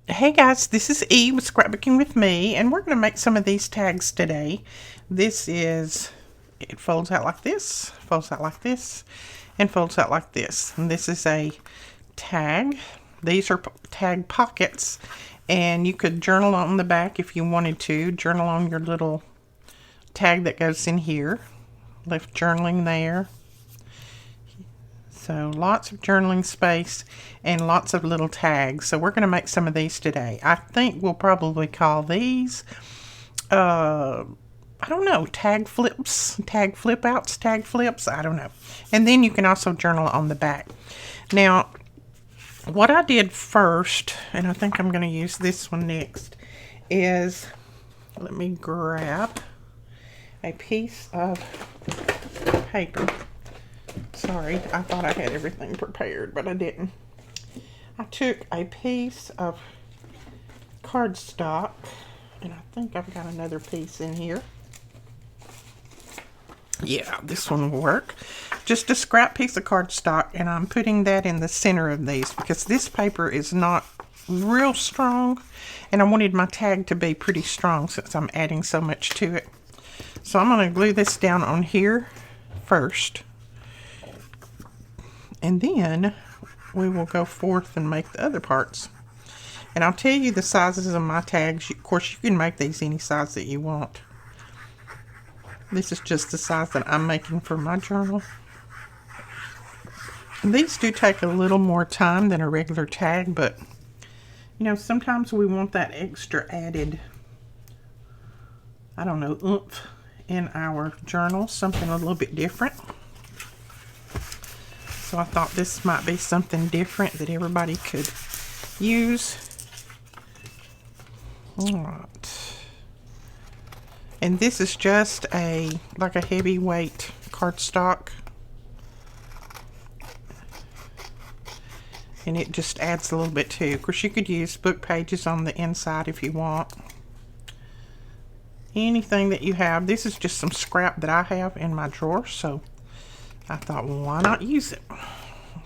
Hey guys, this is E with Scrapbooking with Me, and we're going to make some of these tags today. It folds out like this, folds out like this, and folds out like this. And this is a tag. These are tag pockets, and you could journal on the back if you wanted to. Journal on your little tag that goes in here. Left journaling there. So lots of journaling space and lots of little tags. So we're going to make some of these today. I think we'll probably call these, I don't know, tag flips, tag flip outs, tag flips, I don't know. And then you can also journal on the back. Now, what I did first, and I think I'm going to use this one next, is let me grab a piece of paper. Sorry, I thought I had everything prepared, but I didn't. I took a piece of cardstock, and I think I've got another piece in here. Yeah, this one will work. Just a scrap piece of cardstock, and I'm putting that in the center of these because this paper is not real strong, and I wanted my tag to be pretty strong since I'm adding so much to it. So I'm going to glue this down on here first. And then we will go forth and make the other parts. And I'll tell you the sizes of my tags. Of course, you can make these any size that you want. This is just the size that I'm making for my journal. And these do take a little more time than a regular tag, but you know, sometimes we want that extra added, I don't know, oomph in our journal, something a little bit different. So I thought this might be something different that everybody could use. Alright. And this is just like a heavyweight cardstock. And it just adds a little bit too. Of course, you could use book pages on the inside if you want. Anything that you have. This is just some scrap that I have in my drawer, so I thought, well, why not use it?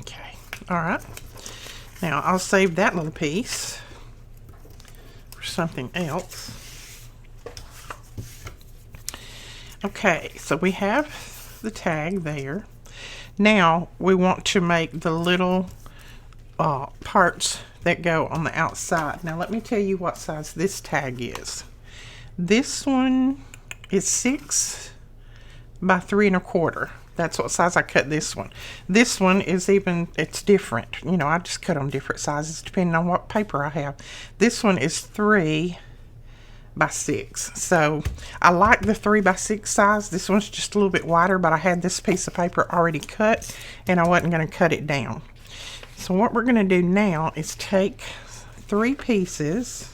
Okay, all right. Now, I'll save that little piece for something else. Okay, so we have the tag there. Now, we want to make the little parts that go on the outside. Now, let me tell you what size this tag is. This one is 6 by 3 1/4. That's what size I cut this one. This one is it's different. You know, I just cut them different sizes depending on what paper I have. This one is 3 by 6. So I like the 3 by 6 size. This one's just a little bit wider, but I had this piece of paper already cut and I wasn't going to cut it down. So what we're going to do now is take 3 pieces,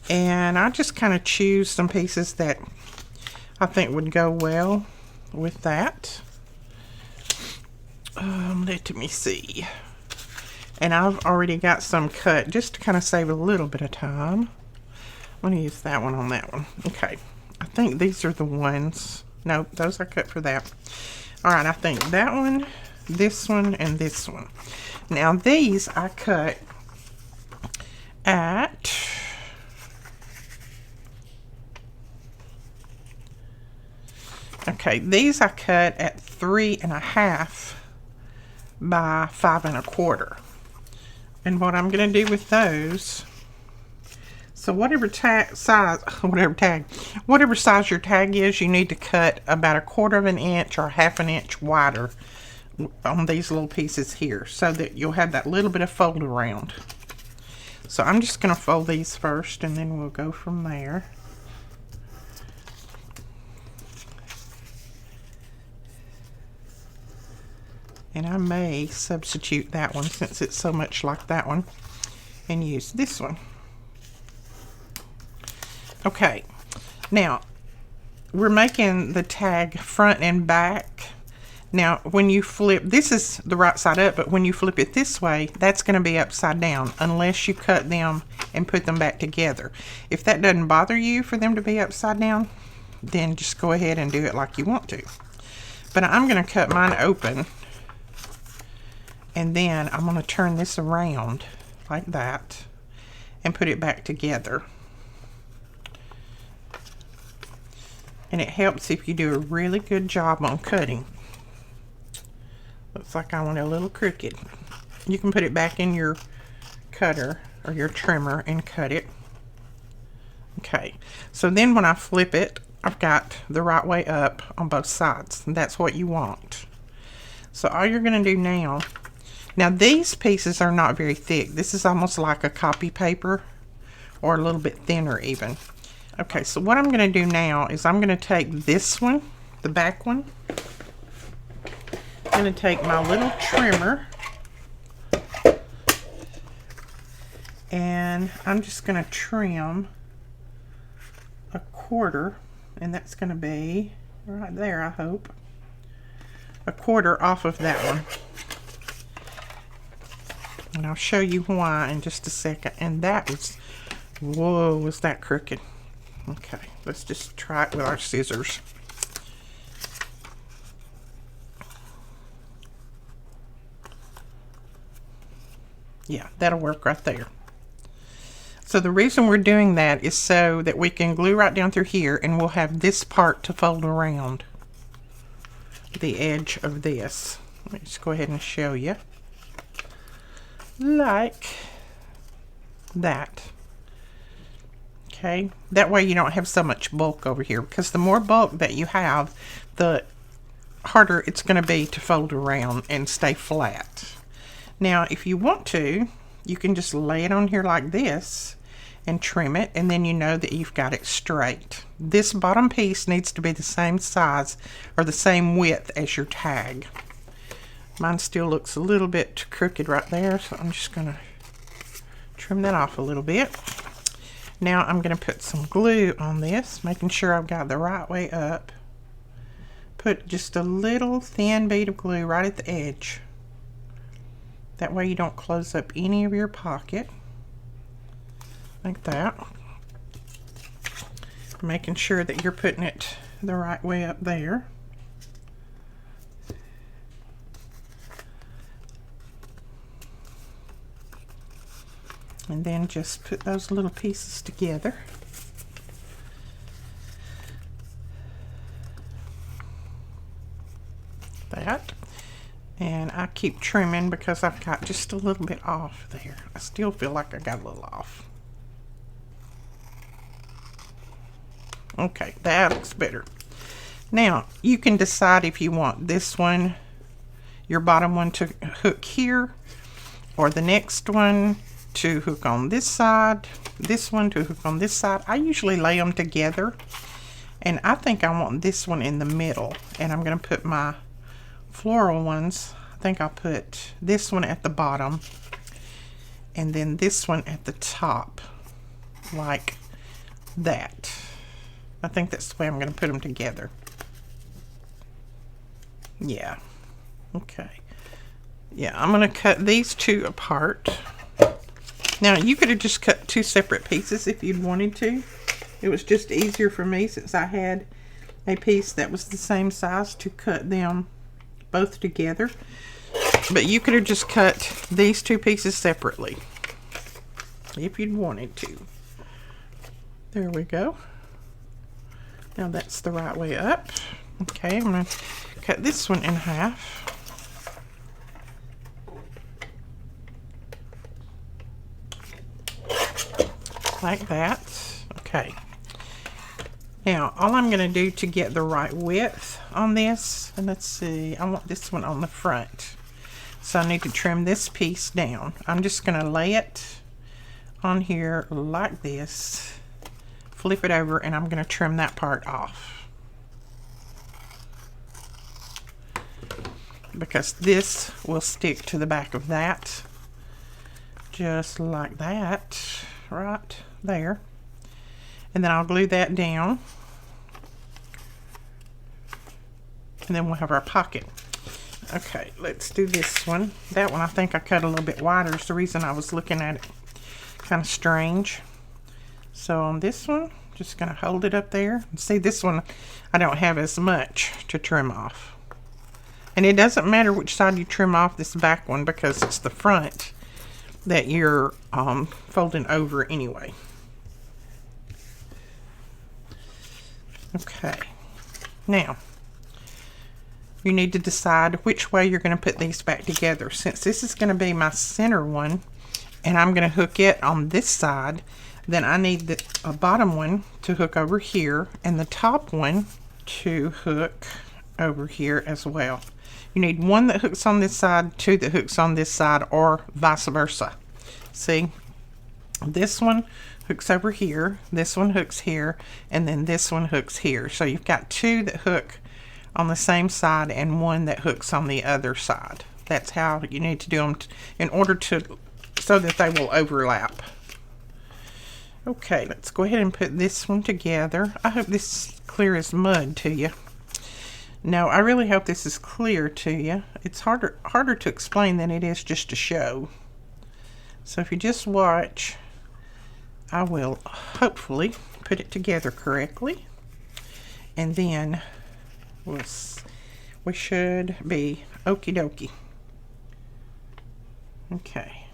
and I just kind of choose some pieces that I think would go well with that. Let me see. And I've already got some cut just to kind of save a little bit of time. I'm going to use that one on that one. Okay. I think these are the ones. No, those I cut for that. Alright, I think that one, this one, and this one. Now these I cut at these I cut at 3 1/2 by 5 1/4. And what I'm going to do with those, so whatever size your tag is, you need to cut about 1/4 inch or 1/2 inch wider on these little pieces here so that you'll have that little bit of fold around. So I'm just going to fold these first and then we'll go from there. And I may substitute that one since it's so much like that one and use this one. Okay, now we're making the tag front and back. Now when you flip, this is the right side up, but when you flip it this way, that's going to be upside down unless you cut them and put them back together. If that doesn't bother you for them to be upside down, then just go ahead and do it like you want to. But I'm going to cut mine open. And then I'm going to turn this around like that. and put it back together. And it helps if you do a really good job on cutting. Looks like I want it a little crooked. You can put it back in your cutter or your trimmer and cut it. Okay, so then when I flip it, I've got the right way up on both sides. And that's what you want. So all you're going to do now these pieces are not very thick. This is almost like a copy paper or a little bit thinner even. Okay, so what I'm going to do now is I'm going to take this one, the back one. I'm going to take my little trimmer and I'm just going to trim a quarter, and that's going to be right there, I hope. A quarter off of that one. And I'll show you why in just a second. And that was, whoa, was that crooked. Okay, let's just try it with our scissors. Yeah, that'll work right there. So the reason we're doing that is so that we can glue right down through here, and we'll have this part to fold around the edge of this. Let me just go ahead and show you. Like that. Okay, that way you don't have so much bulk over here, because the more bulk that you have, the harder it's going to be to fold around and stay flat. Now if you want to, you can just lay it on here like this and trim it, and then you know that you've got it straight. This bottom piece needs to be the same size or the same width as your tag. Mine still looks a little bit crooked right there, so I'm just going to trim that off a little bit. Now I'm going to put some glue on this, making sure I've got the right way up. Put just a little thin bead of glue right at the edge. That way you don't close up any of your pocket. Like that. Making sure that you're putting it the right way up there. And then just put those little pieces together. That. And I keep trimming because I've got just a little bit off there. I still feel like I got a little off. Okay, that looks better. Now, you can decide if you want this one, your bottom one, to hook here, or the next one to hook on this side, this one to hook on this side. I usually lay them together, and I think I want this one in the middle, and I'm going to put my floral ones, I think I'll put this one at the bottom and then this one at the top, like that. I think that's the way I'm going to put them together. Yeah. Okay. Yeah, I'm going to cut these two apart. Now, you could have just cut two separate pieces if you'd wanted to. It was just easier for me since I had a piece that was the same size to cut them both together. But you could have just cut these two pieces separately if you'd wanted to. There we go. Now that's the right way up. Okay, I'm going to cut this one in half. Like that. Okay. Now, all I'm going to do to get the right width on this, and let's see, I want this one on the front. So I need to trim this piece down. I'm just going to lay it on here like this, flip it over, and I'm going to trim that part off. Because this will stick to the back of that. Just like that, right there. And then I'll glue that down. And then we'll have our pocket. Okay, let's do this one. That one I think I cut a little bit wider. It's the reason I was looking at it kind of strange. So on this one, just going to hold it up there. And see, this one I don't have as much to trim off. And it doesn't matter which side you trim off this back one because it's the front that you're folding over anyway. Okay, now you need to decide which way you're going to put these back together. Since this is going to be my center one and I'm going to hook it on this side, then I need the bottom one to hook over here and the top one to hook over here as well. You need one that hooks on this side, two that hooks on this side, or vice versa. See, this one hooks over here, this one hooks here, and then this one hooks here. So you've got two that hook on the same side and one that hooks on the other side. That's how you need to do them in order to, so that they will overlap. Okay, let's go ahead and put this one together. I hope this is clear as mud to you. No, I really hope this is clear to you. It's harder to explain than it is just to show. So if you just watch, I will hopefully put it together correctly. And then we should be okie dokie. Okay.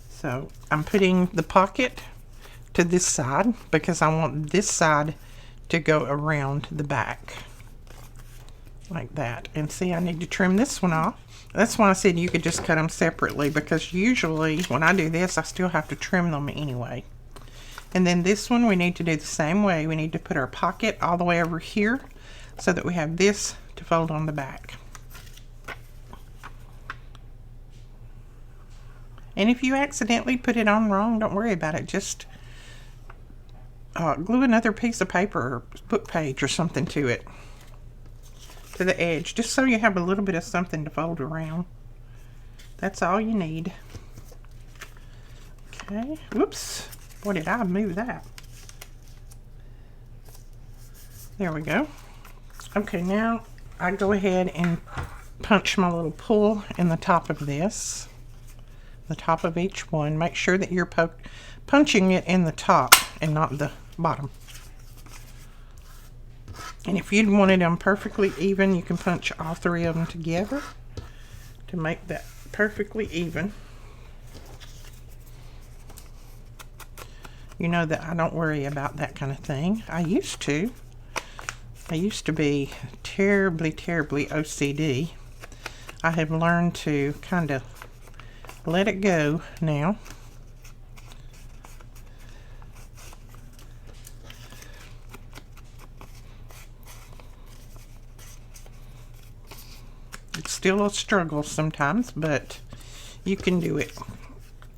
So I'm putting the pocket to this side because I want this side to go around the back like that. And see, I need to trim this one off. That's why I said you could just cut them separately, because usually when I do this I still have to trim them anyway. And then this one we need to do the same way. We need to put our pocket all the way over here so that we have this to fold on the back. And if you accidentally put it on wrong, don't worry about it. Just glue another piece of paper or book page or something to it, to the edge, just so you have a little bit of something to fold around. That's all you need. Okay, whoops, boy did I move that. There we go. Okay, now I go ahead and punch my little pull in the top of this. The top of each one. Make sure that you're punching it in the top and not the bottom. And if you wanted them perfectly even, you can punch all three of them together to make that perfectly even. You know that I don't worry about that kind of thing. I used to. I used to be terribly, terribly OCD. I have learned to kind of let it go now. It's still a struggle sometimes, but you can do it.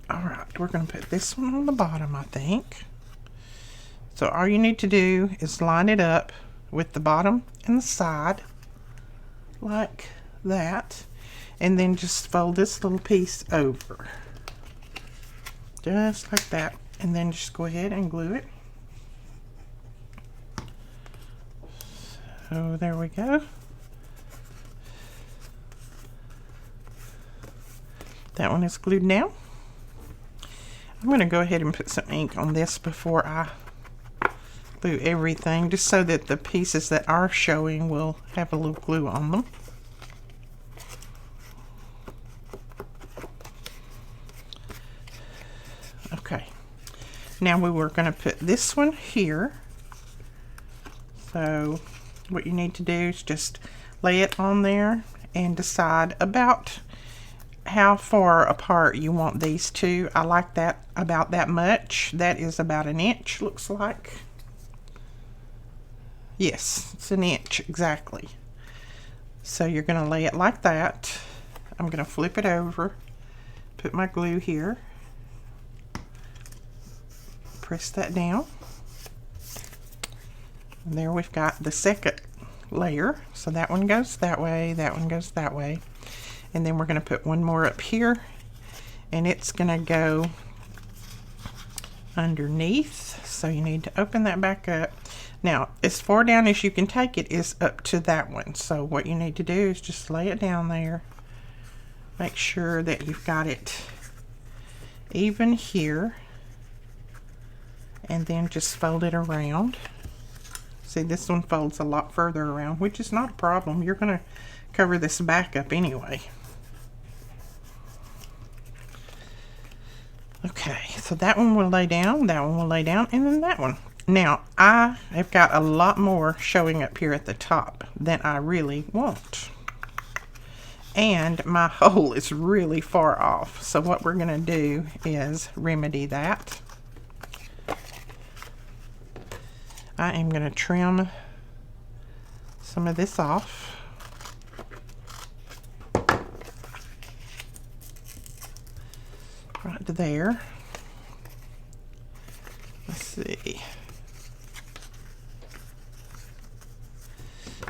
Alright, we're going to put this one on the bottom, I think. So all you need to do is line it up with the bottom and the side, like that. And then just fold this little piece over. Just like that. And then just go ahead and glue it. So there we go. That one is glued now. I'm going to go ahead and put some ink on this before I glue everything, just so that the pieces that are showing will have a little glue on them. Okay, now we were going to put this one here. So what you need to do is just lay it on there and decide about how far apart you want these two. I like that about that much. That is about an inch, looks like. Yes, it's an inch exactly. So you're going to lay it like that. I'm going to flip it over, put my glue here, press that down. And there we've got the second layer. So that one goes that way, that one goes that way. And then we're going to put one more up here, and it's going to go underneath. So you need to open that back up. Now, as far down as you can take it is up to that one. So what you need to do is just lay it down there. Make sure that you've got it even here. And then just fold it around. See, this one folds a lot further around, which is not a problem. You're going to cover this back up anyway. Okay, so that one will lay down, that one will lay down, and then that one. Now, I have got a lot more showing up here at the top than I really want. And my hole is really far off. So what we're going to do is remedy that. I am going to trim some of this off. Right to there. Let's see.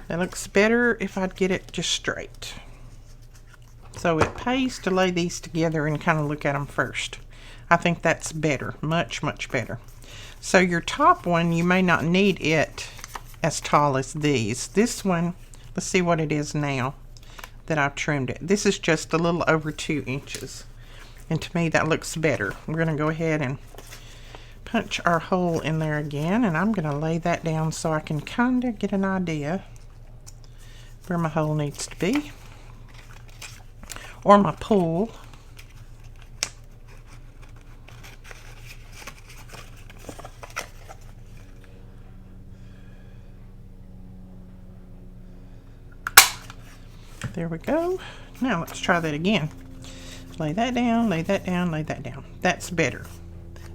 That looks better if I'd get it just straight. So it pays to lay these together and kind of look at them first. I think that's better, much, much better. So your top one, you may not need it as tall as these. This one, let's see what it is now that I've trimmed it. This is just a little over 2 inches. And to me, that looks better. We're going to go ahead and punch our hole in there again. And I'm going to lay that down so I can kind of get an idea where my hole needs to be. Or my pool. There we go. Now let's try that again. Lay that down, lay that down, lay that down. That's better.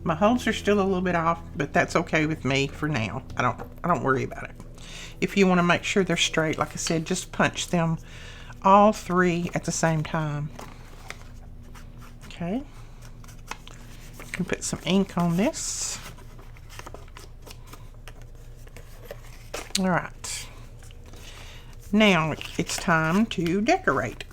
My holes are still a little bit off, but that's okay with me for now. I don't worry about it. If you want to make sure they're straight, like I said, just punch them all 3 at the same time. Okay. You can put some ink on this. All right. Now it's time to decorate.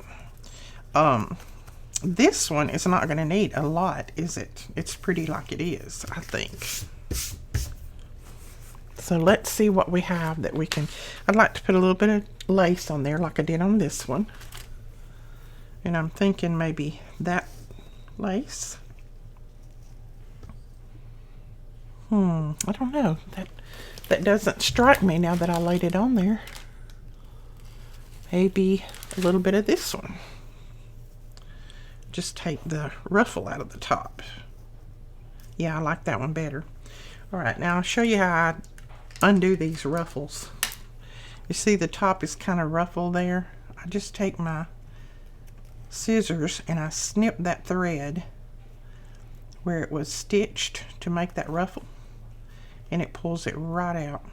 This one is not going to need a lot, is it? It's pretty like it is, I think. So let's see what we have that we can... I'd like to put a little bit of lace on there like I did on this one. And I'm thinking maybe that lace. I don't know. That doesn't strike me now that I laid it on there. Maybe a little bit of this one. Just take the ruffle out of the top. Yeah, I like that one better. All right, now I'll show you how I undo these ruffles. You see the top is kind of ruffled there. I just take my scissors and I snip that thread where it was stitched to make that ruffle, and it pulls it right out.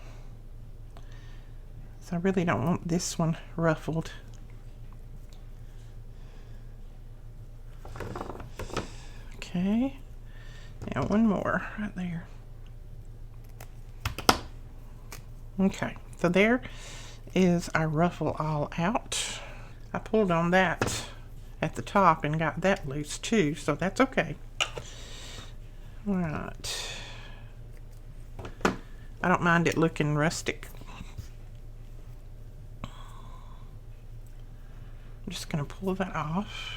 So I really don't want this one ruffled. Okay, now one more right there. Okay, so there is our ruffle all out. I pulled on that at the top and got that loose too, so that's okay. All right. I don't mind it looking rustic. I'm just going to pull that off.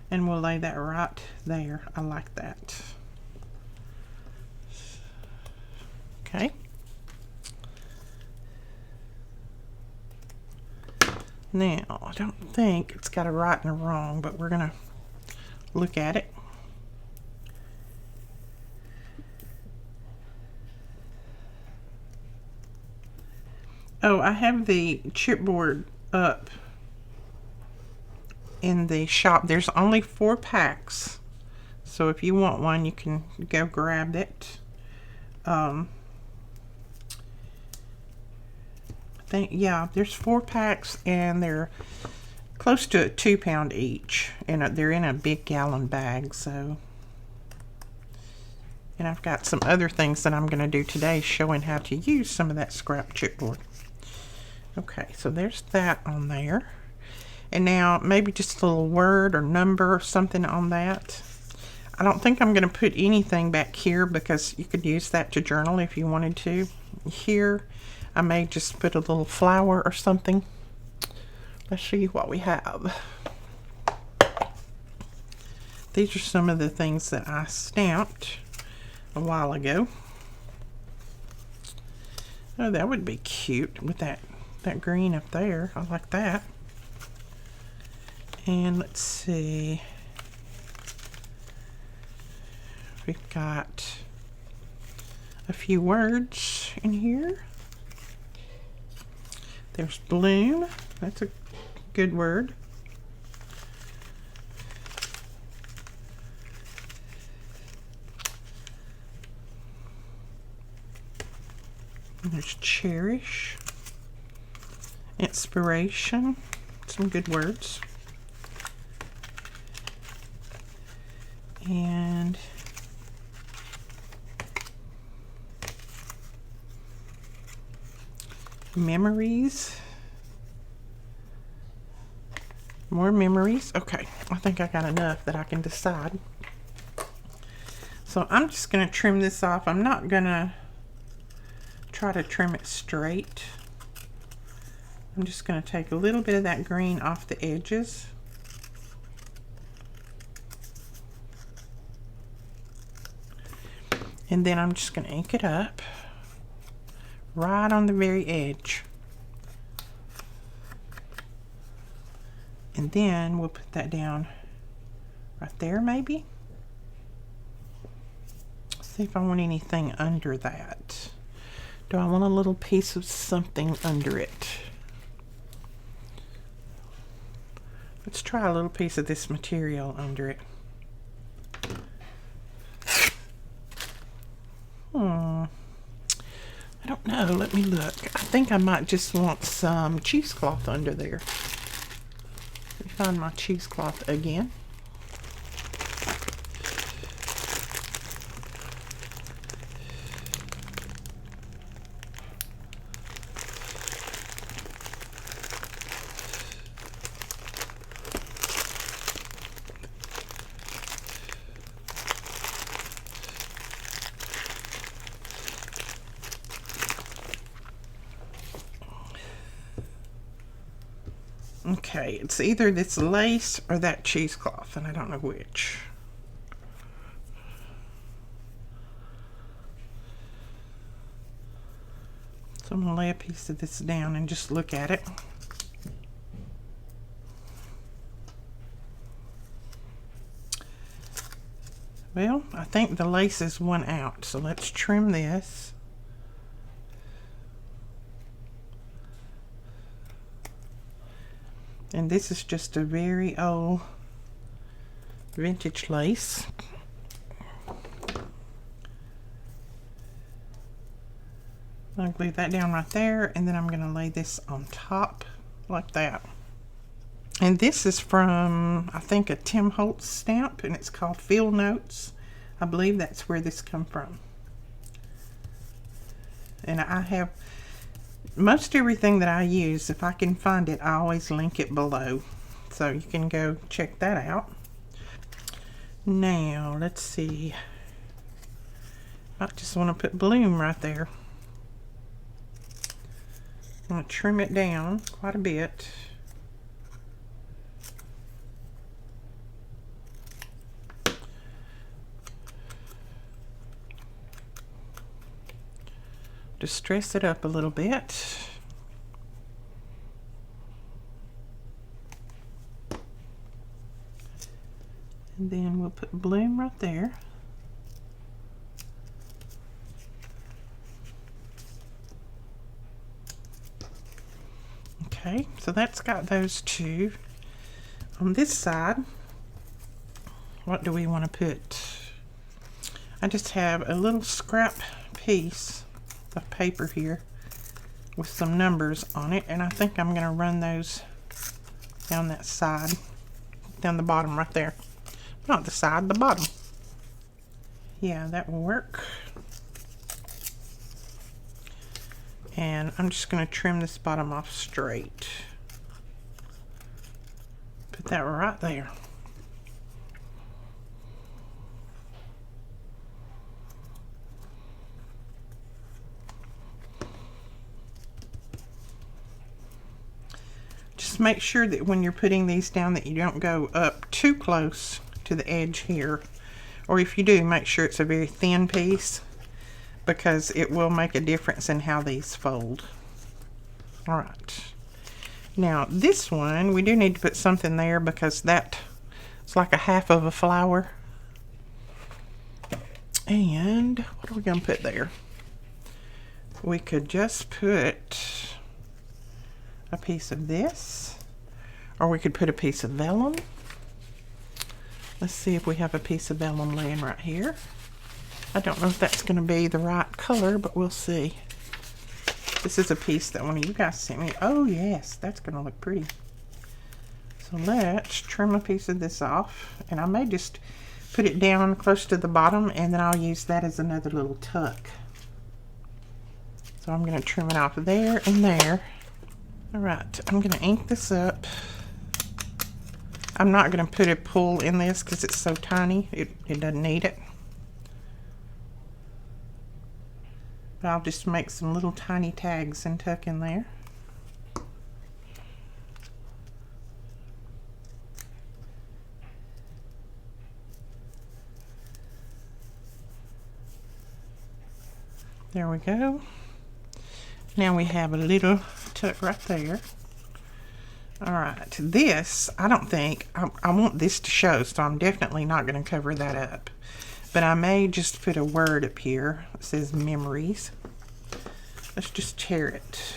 And we'll lay that right there. I like that. Okay. Now, I don't think it's got a right and a wrong, but we're going to look at it. Oh, I have the chipboard up in the shop. There's only 4 packs, so if you want one you can go grab it. I think, yeah, there's 4 packs and they're close to £2 each, and they're in a big gallon bag. So, and I've got some other things that I'm going to do today showing how to use some of that scrap chipboard. Okay, so there's that on there. And now maybe just a little word or number or something on that. I don't think I'm going to put anything back here because you could use that to journal if you wanted to. Here, I may just put a little flower or something. Let's see what we have. These are some of the things that I stamped a while ago. Oh, that would be cute with that green up there. I like that. And let's see. We've got a few words in here. There's bloom. That's a good word. And there's cherish. Inspiration. Some good words. And memories. More memories. Okay, I think I got enough that I can decide. So I'm just going to trim this off. I'm not going to try to trim it straight. I'm just going to take a little bit of that green off the edges. And then I'm just going to ink it up right on the very edge. And then we'll put that down right there maybe. See if I want anything under that. Do I want a little piece of something under it? Let's try a little piece of this material under it. I don't know. Let me look. I think I might just want some cheesecloth under there. Let me find my cheesecloth again. Okay, it's either this lace or that cheesecloth, and I don't know which. So I'm going to lay a piece of this down and just look at it. Well, I think the lace is one out, so let's trim this. And this is just a very old vintage lace. I'll glue that down right there, and then I'm going to lay this on top like that. And this is from, I think, a Tim Holtz stamp, and it's called Field Notes. I believe that's where this come from. And I have most everything that I use, if I can find it, I always link it below. So you can go check that out. Now, let's see. I just want to put bloom right there. I'm going to trim it down quite a bit. Just dress it up a little bit. And then we'll put bloom right there. Okay, so that's got those two. On this side, what do we want to put? I just have a little scrap piece of paper here with some numbers on it, and I think I'm going to run those down that side, down the bottom right there. Not the side, the bottom. Yeah, that will work. And I'm just going to trim this bottom off straight. Put that right there. Just make sure that when you're putting these down that you don't go up too close to the edge here. Or if you do, make sure it's a very thin piece, because it will make a difference in how these fold. Alright. Now this one, we do need to put something there because that it's like a half of a flower. And what are we going to put there? We could just put a piece of this, or we could put a piece of vellum. Let's see if we have a piece of vellum laying right here. I don't know if that's going to be the right color, but we'll see. This is a piece that one of you guys sent me. Oh yes, that's going to look pretty. So let's trim a piece of this off, and I may just put it down close to the bottom, and then I'll use that as another little tuck. So I'm going to trim it off there and there. All right, I'm going to ink this up. I'm not going to put a pull in this because it's so tiny. It doesn't need it. But I'll just make some little tiny tags and tuck in there. There we go. Now we have a little tuck right there. All right, this, I don't think, I want this to show, so I'm definitely not going to cover that up. But I may just put a word up here that says memories. Let's just tear it.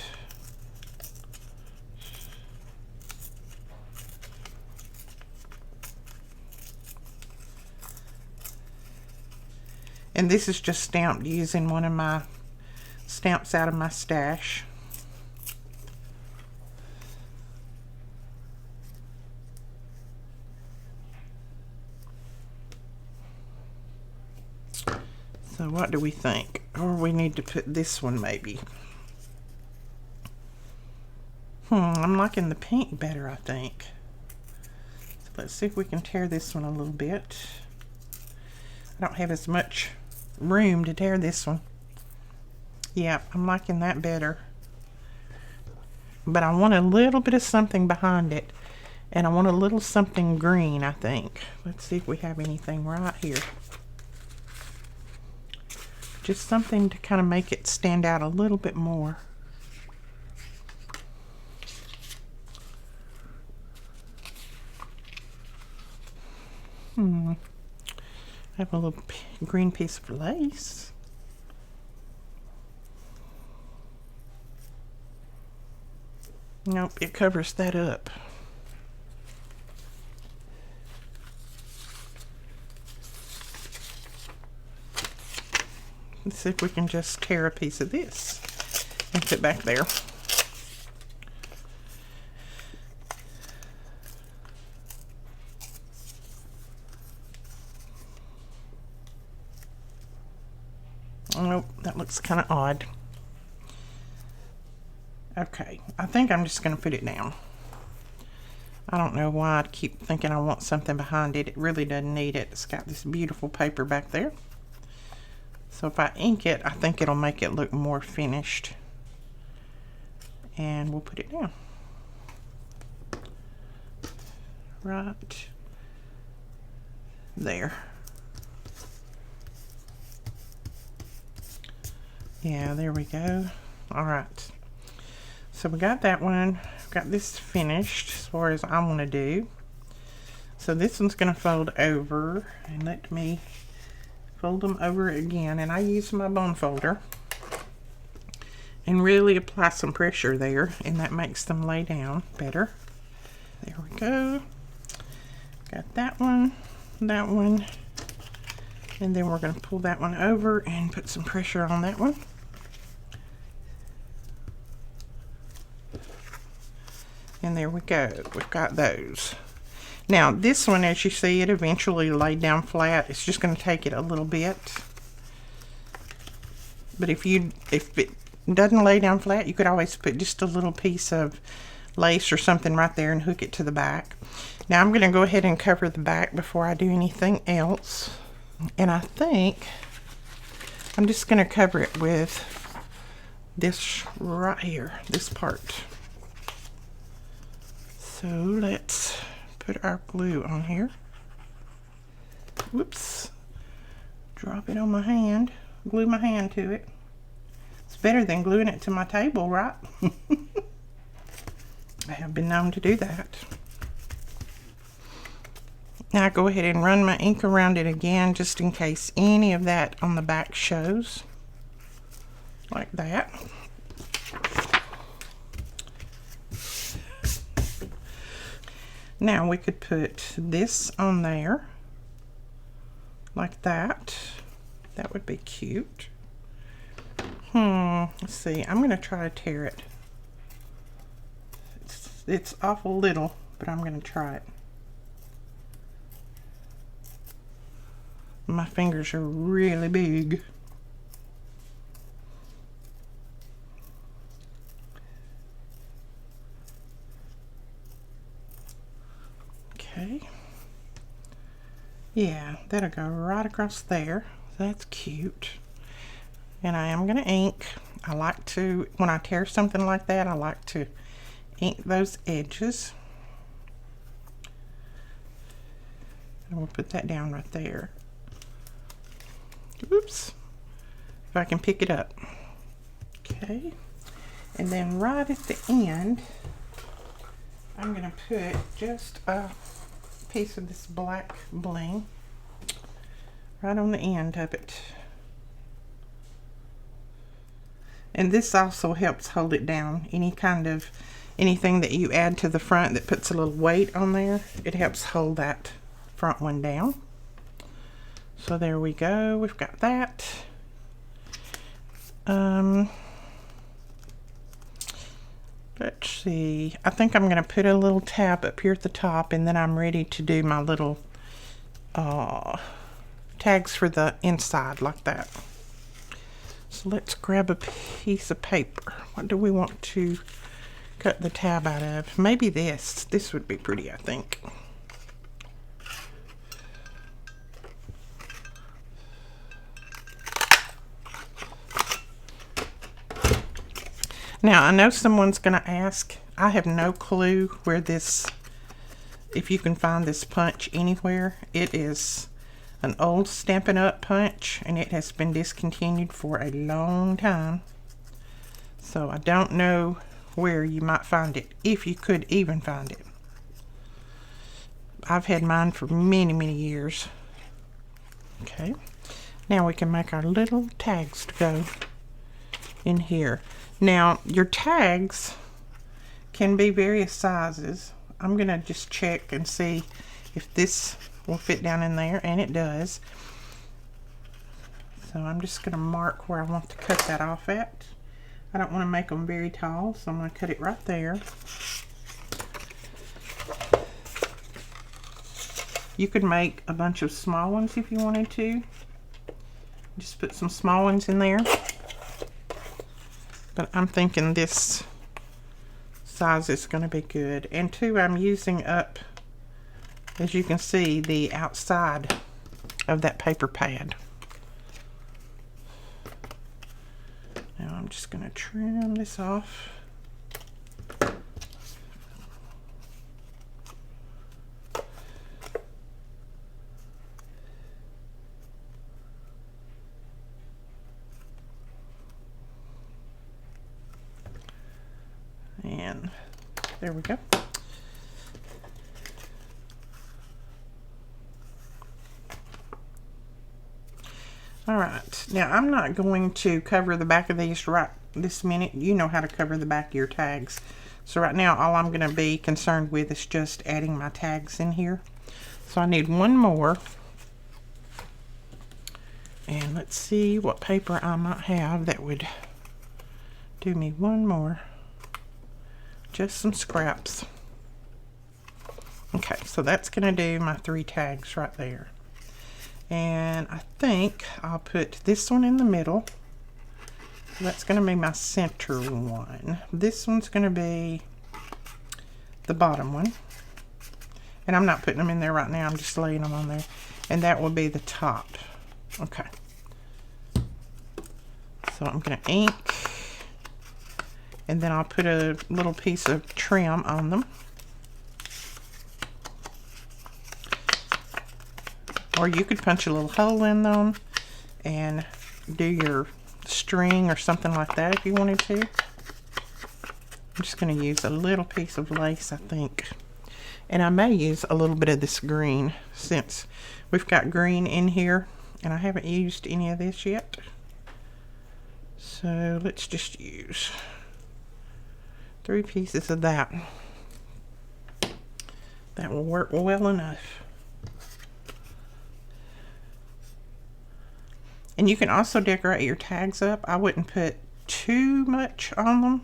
And this is just stamped using one of my stamps out of my stash. So what do we think? Or we need to put this one maybe. I'm liking the pink better, I think. So let's see if we can tear this one a little bit. I don't have as much room to tear this one. Yeah, I'm liking that better. But I want a little bit of something behind it. And I want a little something green, I think. Let's see if we have anything right here. Just something to kind of make it stand out a little bit more. I have a little green piece of lace. Nope, it covers that up. Let's see if we can just tear a piece of this and put back there. Nope, that looks kind of odd. Okay, I think I'm just going to put it down. I don't know why I keep thinking I want something behind it. It really doesn't need it. It's got this beautiful paper back there. So if I ink it, I think it'll make it look more finished. And we'll put it down. Right there. Yeah, there we go. All right. So we got that one. Got this finished as far as I want to do. So this one's going to fold over, and let me fold them over again. And I use my bone folder and really apply some pressure there, and that makes them lay down better. There we go. Got that one, and then we're going to pull that one over and put some pressure on that one. And there we go. We've got those. Now this one, as you see, it eventually laid down flat. It's just going to take it a little bit. But if it doesn't lay down flat, you could always put just a little piece of lace or something right there and hook it to the back. Now I'm going to go ahead and cover the back before I do anything else. And I think I'm just going to cover it with this right here, this part. So let's put our glue on here. Whoops. Drop it on my hand. Glue my hand to it. It's better than gluing it to my table, right? I have been known to do that. Now I go ahead and run my ink around it again just in case any of that on the back shows. Like that. Now we could put this on there. Like that. That would be cute. Let's see. I'm going to try to tear it. It's awful little, but I'm going to try it. My fingers are really big. Okay. Yeah, that'll go right across there. That's cute. And I am going to ink. I like to, when I tear something like that, I like to ink those edges. And we'll put that down right there. Oops. If I can pick it up. Okay. And then right at the end, I'm going to put just a piece of this black bling right on the end of it. And this also helps hold it down. Anything that you add to the front that puts a little weight on there, it helps hold that front one down. So there we go. We've got that. Let's see. I think I'm going to put a little tab up here at the top, and then I'm ready to do my little tags for the inside like that. So let's grab a piece of paper. What do we want to cut the tab out of? Maybe this. This would be pretty, I think. Now, I know someone's going to ask. I have no clue where this, if you can find this punch anywhere. It is an old Stampin' Up punch, and it has been discontinued for a long time. So I don't know where you might find it, if you could even find it. I've had mine for many, many years. Okay, now we can make our little tags to go in here. Now, your tags can be various sizes. I'm going to just check and see if this will fit down in there, and it does. So I'm just going to mark where I want to cut that off at. I don't want to make them very tall, so I'm going to cut it right there. You could make a bunch of small ones if you wanted to. Just put some small ones in there. But I'm thinking this size is going to be good. And two, I'm using up, as you can see, the outside of that paper pad. Now I'm just going to trim this off. And there we go. All right, now I'm not going to cover the back of these right this minute. You know how to cover the back of your tags. So right now all I'm going to be concerned with is just adding my tags in here. So I need one more. And let's see what paper I might have that would do me one more. Just some scraps. Okay, so that's going to do my 3 tags right there. And I think I'll put this one in the middle. That's going to be my center one. This one's going to be the bottom one. And I'm not putting them in there right now. I'm just laying them on there. And that will be the top. Okay. So I'm going to ink. And then I'll put a little piece of trim on them. Or you could punch a little hole in them and do your string or something like that if you wanted to. I'm just going to use a little piece of lace, I think. And I may use a little bit of this green since we've got green in here and I haven't used any of this yet. So let's just use 3 pieces of that. That will work well enough. And you can also decorate your tags up. I wouldn't put too much on them,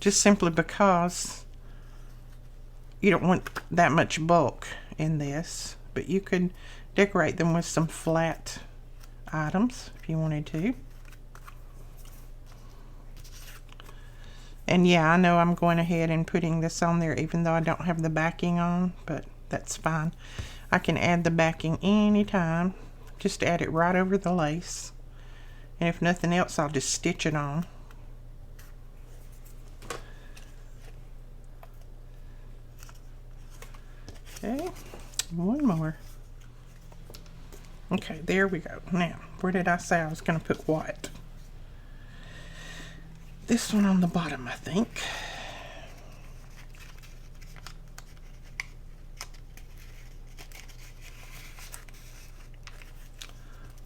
just simply because you don't want that much bulk in this. But you could decorate them with some flat items if you wanted to. And yeah, I know I'm going ahead and putting this on there even though I don't have the backing on, but that's fine. I can add the backing anytime. Just add it right over the lace. And if nothing else, I'll just stitch it on. Okay, one more. Okay, there we go. Now, where did I say I was going to put what? This one on the bottom, I think.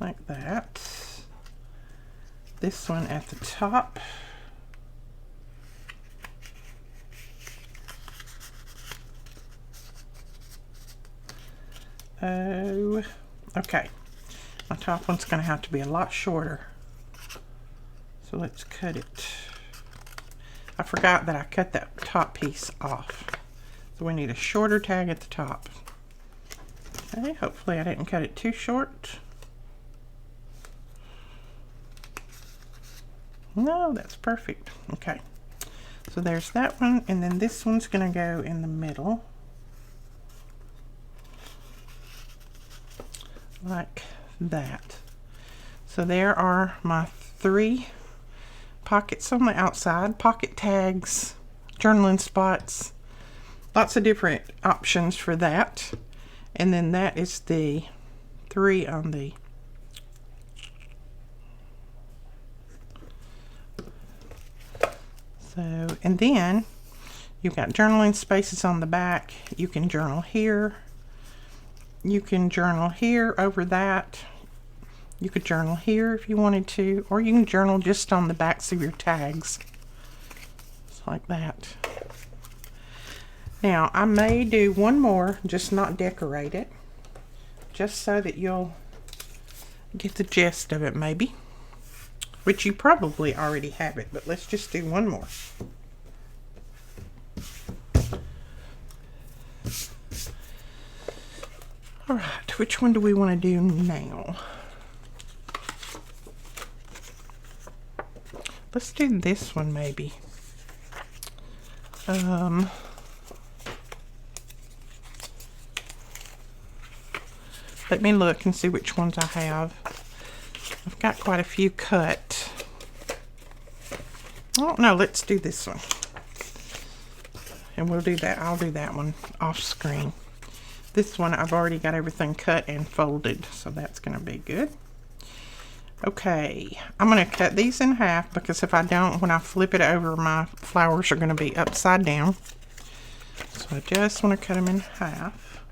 Like that. This one at the top. Oh, okay. My top one's going to have to be a lot shorter. So let's cut it. I forgot that I cut that top piece off. So we need a shorter tag at the top. Okay, hopefully I didn't cut it too short. No, that's perfect. Okay, so there's that one, and then this one's going to go in the middle. Like that. So there are my 3 pockets on the outside, pocket tags, journaling spots, lots of different options for that. And then that is the 3 on the and then you've got journaling spaces on the back. You can journal here. You can journal here over that. You could journal here if you wanted to, or you can journal just on the backs of your tags. Just like that. Now, I may do one more, just not decorate it, just so that you'll get the gist of it maybe. Which you probably already have it, but let's just do one more. Alright, which one do we want to do now? Let's do this one maybe. Let me look and see which ones I have. I've got quite a few cut. Oh no, let's do this one. And we'll do that. I'll do that one off screen. This one I've already got everything cut and folded, so that's going to be good. Okay, I'm going to cut these in half because if I don't, when I flip it over, my flowers are going to be upside down. So I just want to cut them in half.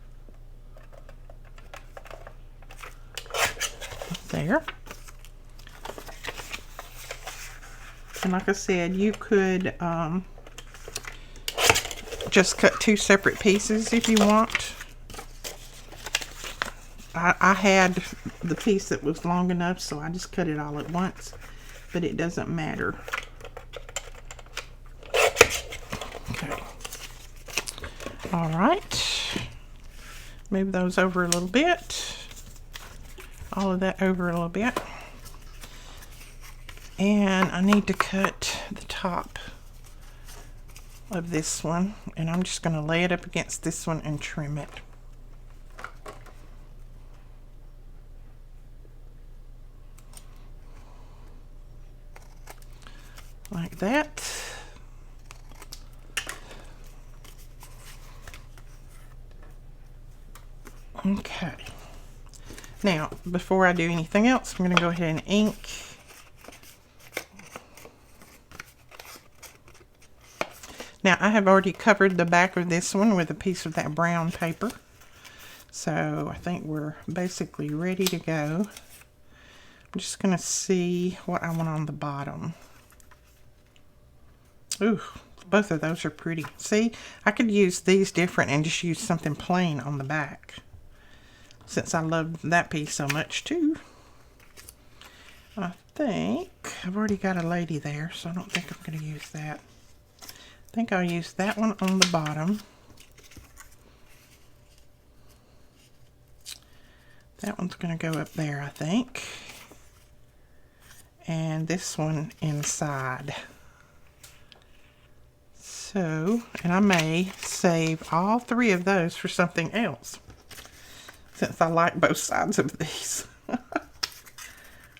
There. And like I said, you could just cut 2 separate pieces if you want. I had the piece that was long enough, so I just cut it all at once, but it doesn't matter. Okay. All right. Move those over a little bit. All of that over a little bit. And I need to cut the top of this one, and I'm just going to lay it up against this one and trim it. Like that. Okay. Now, before I do anything else, I'm going to go ahead and ink. Now I have already covered the back of this one with a piece of that brown paper. So I think we're basically ready to go. I'm just going to see what I want on the bottom. Ooh, both of those are pretty. See, I could use these different and just use something plain on the back, since I love that piece so much too. I think I've already got a lady there, so I don't think I'm going to use that. I think I'll use that one on the bottom. That one's going to go up there, I think. And this one inside. So, and I may save all three of those for something else, since I like both sides of these.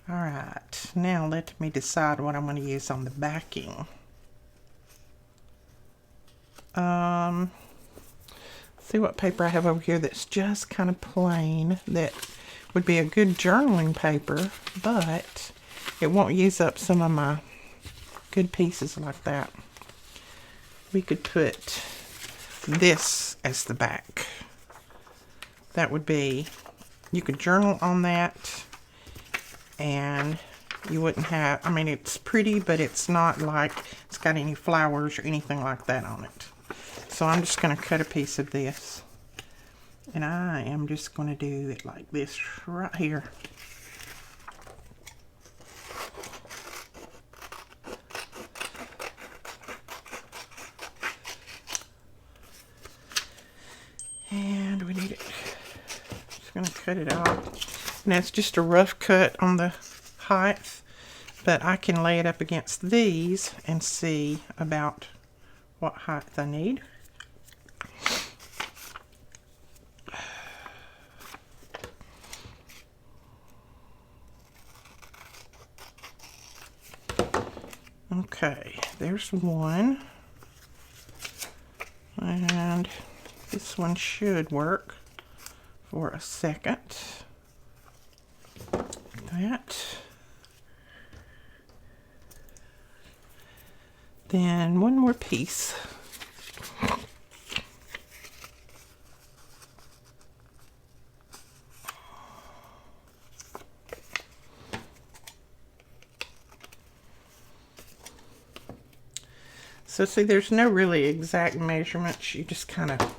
Alright, now let me decide what I'm going to use on the backing. See what paper I have over here that's just kind of plain, that would be a good journaling paper, but it won't use up some of my good pieces like that. We could put this as the back. That would be, you could journal on that, and you wouldn't have, I mean, it's pretty, but it's not like it's got any flowers or anything like that on it. So I'm just going to cut a piece of this, and I am just going to do it like this right here. And we need it. Just going to cut it off. And that's just a rough cut on the height, but I can lay it up against these and see about what height I need. Okay, there's one. And this one should work for a second. That. Then one more piece. So see, there's no really exact measurements. You just kind of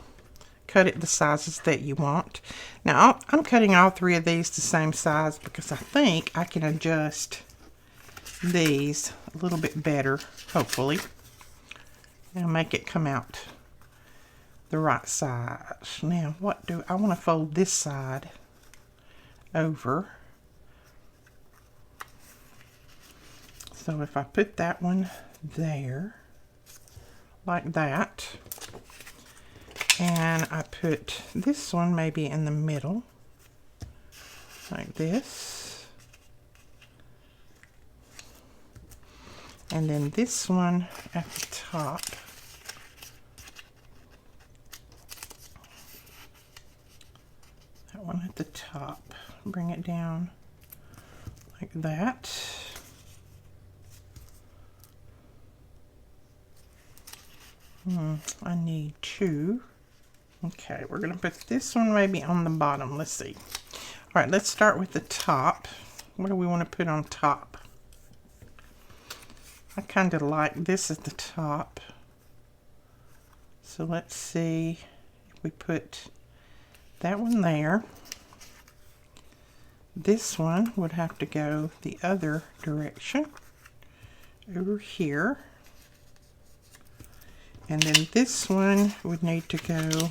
cut it the sizes that you want. Now, I'm cutting all three of these the same size because I think I can adjust these a little bit better, hopefully, and make it come out the right size. Now, what do I want to fold this side over? So if I put that one there, like that, and I put this one maybe in the middle, like this, and then this one at the top, that one at the top, bring it down like that. I need two. Okay, we're going to put this one maybe on the bottom. Let's see. All right, let's start with the top. What do we want to put on top? I kind of like this at the top. So let's see if we put that one there. This one would have to go the other direction, over here. And then this one would need to go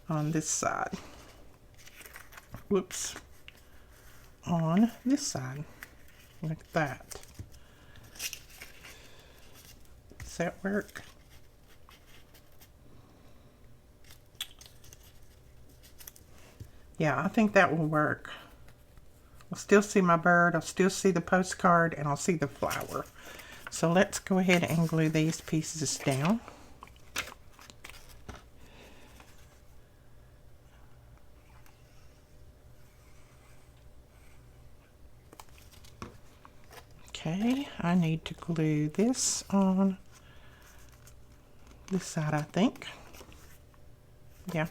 on this side. Whoops. On this side. Like that. Does that work? Yeah, I think that will work. I'll still see my bird, I'll still see the postcard, and I'll see the flower. So let's go ahead and glue these pieces down. Okay, I need to glue this on this side, I think. Yeah.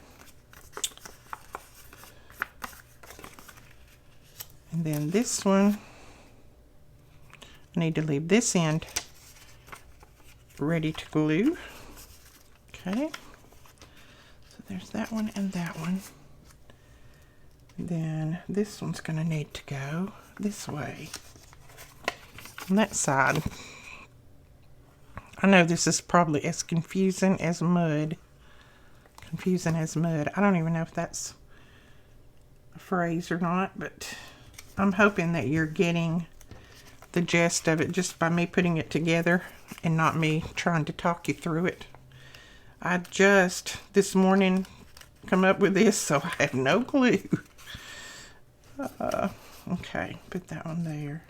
And then this one, I need to leave this end ready to glue. Okay. So there's that one and that one. Then this one's going to need to go this way on that side. I know this is probably as confusing as mud. Confusing as mud. I don't even know if that's a phrase or not, but I'm hoping that you're getting the gist of it just by me putting it together and not me trying to talk you through it. I just this morning come up with this, so I have no clue. Okay, put that one there.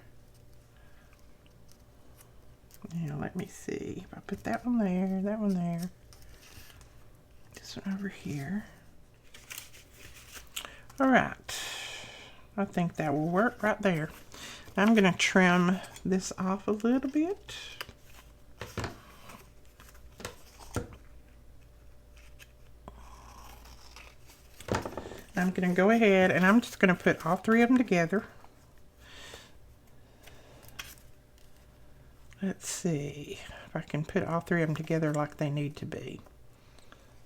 Now let me see. If I put that one there, this one over here. All right. I think that will work right there. Now I'm going to trim this off a little bit. I'm going to go ahead and I'm just going to put all three of them together. Let's see if I can put all three of them together like they need to be.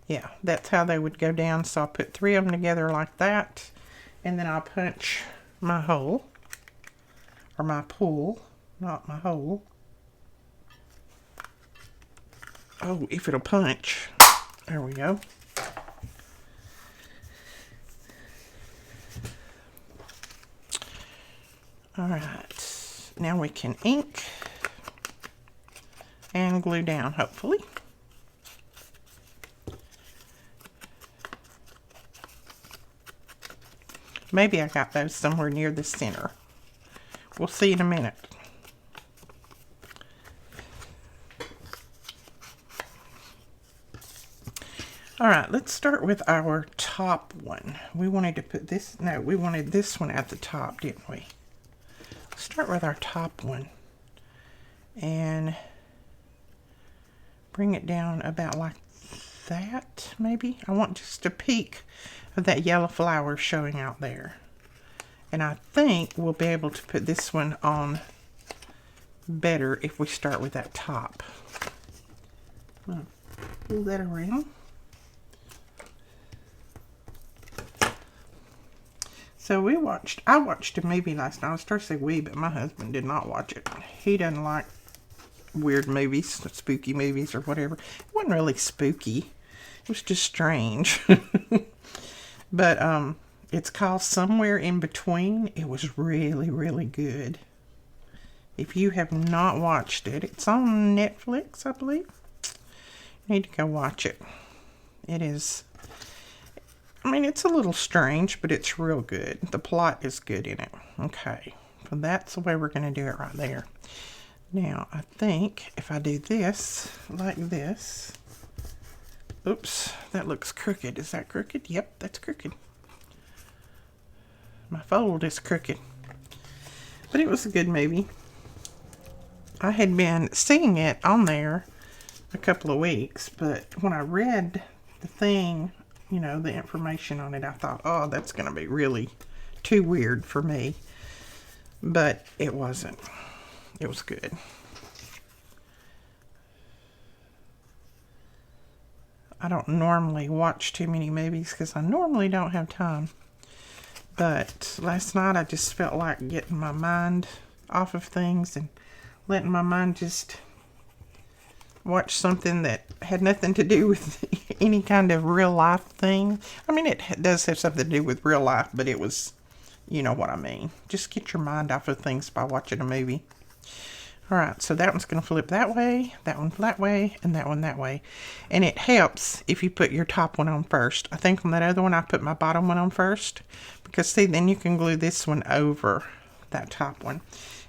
Yeah, that's how they would go down. So I'll put three of them together like that. And then I'll punch my hole. Or my pull, not my hole. Oh, if it'll punch. There we go. Alright, now we can ink and glue down, hopefully. Maybe I got those somewhere near the center. We'll see in a minute. All right, let's start with our top one. We wanted to put this, no, we wanted this one at the top, didn't we? Let's start with our top one and bring it down about like that, maybe. I want just a peek of that yellow flower showing out there. And I think we'll be able to put this one on better if we start with that top. Pull that around. So I watched a movie last night. I was starting to say we, but my husband did not watch it. He doesn't like weird movies, spooky movies or whatever. It wasn't really spooky. It was just strange. But it's called Somewhere in Between. It was really, really good. If you have not watched it, it's on Netflix, I believe. You need to go watch it. It is, I mean, it's a little strange, but it's real good. The plot is good in it. Okay, so that's the way we're going to do it right there. Now, I think if I do this, like this. Oops, that looks crooked. Is that crooked? Yep, that's crooked. My fold is crooked. But it was a good movie. I had been seeing it on there a couple of weeks, but when I read the thing, you know, the information on it, I thought, oh, that's going to be really too weird for me. But it wasn't. It was good. I don't normally watch too many movies because I normally don't have time. But last night I just felt like getting my mind off of things and letting my mind just watch something that had nothing to do with any kind of real life thing. I mean, it does have something to do with real life, but it was, you know what I mean. Just get your mind off of things by watching a movie. Alright, so that one's going to flip that way, that one that way, and that one that way. And it helps if you put your top one on first. I think on that other one I put my bottom one on first. Because see, then you can glue this one over that top one.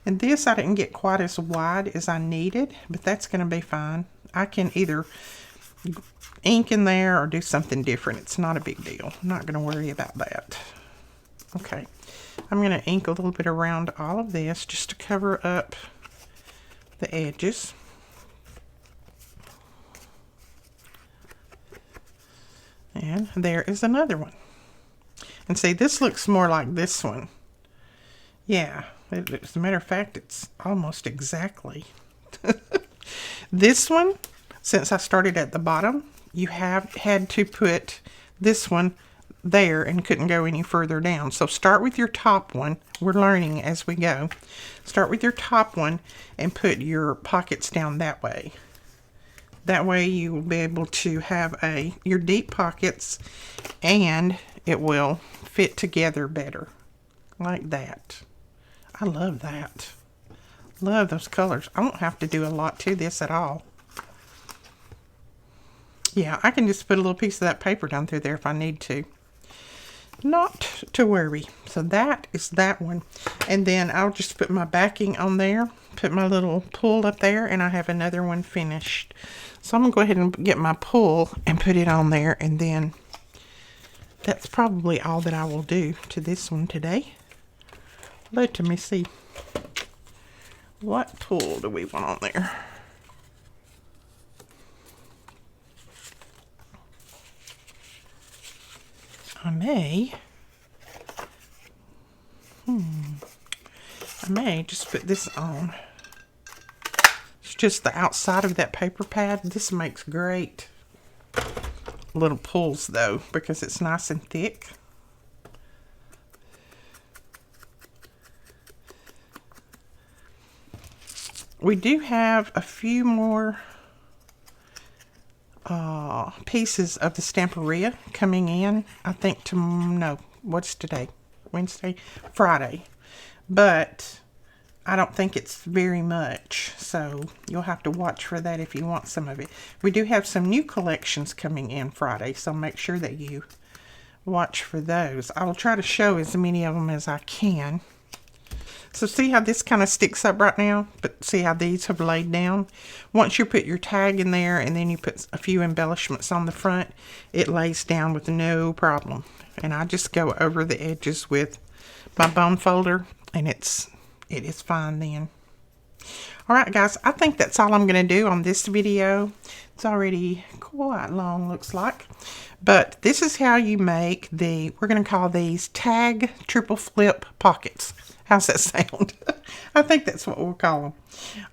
And this I didn't get quite as wide as I needed, but that's going to be fine. I can either ink in there or do something different. It's not a big deal. I'm not going to worry about that. Okay, I'm going to ink a little bit around all of this just to cover up the edges. And there is another one. And see, this looks more like this one. Yeah, as a matter of fact, it's almost exactly. This one, since I started at the bottom, you have had to put this one there and couldn't go any further down. So start with your top one. We're learning as we go. Start with your top one and put your pockets down that way. That way you will be able to have your deep pockets, and it will fit together better. Like that. I love that. Love those colors. I won't have to do a lot to this at all. Yeah, I can just put a little piece of that paper down through there if I need to. Not to worry. So that is that one. And then I'll just put my backing on there. Put my little pull up there, and I have another one finished. So I'm going to go ahead and get my pull and put it on there, and then that's probably all that I will do to this one today. Let me see. What pull do we want on there? I may just put this on. It's just the outside of that paper pad. This makes great little pulls though, because it's nice and thick. We do have a few more pieces of the Stamperia coming in. I think no, what's today? Wednesday? Friday. But I don't think it's very much, so you'll have to watch for that if you want some of it. We do have some new collections coming in Friday, so make sure that you watch for those. I will try to show as many of them as I can. So see how this kind of sticks up right now, but see how these have laid down? Once you put your tag in there and then you put a few embellishments on the front, it lays down with no problem. And I just go over the edges with my bone folder, and it is fine then. Alright guys, I think that's all I'm going to do on this video. It's already quite long, looks like. But this is how you make we're going to call these tag triple flip pockets. How's that sound? I think that's what we'll call them.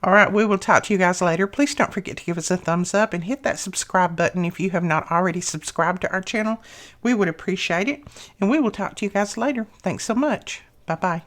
Alright, we will talk to you guys later. Please don't forget to give us a thumbs up and hit that subscribe button if you have not already subscribed to our channel. We would appreciate it. And we will talk to you guys later. Thanks so much. Bye-bye.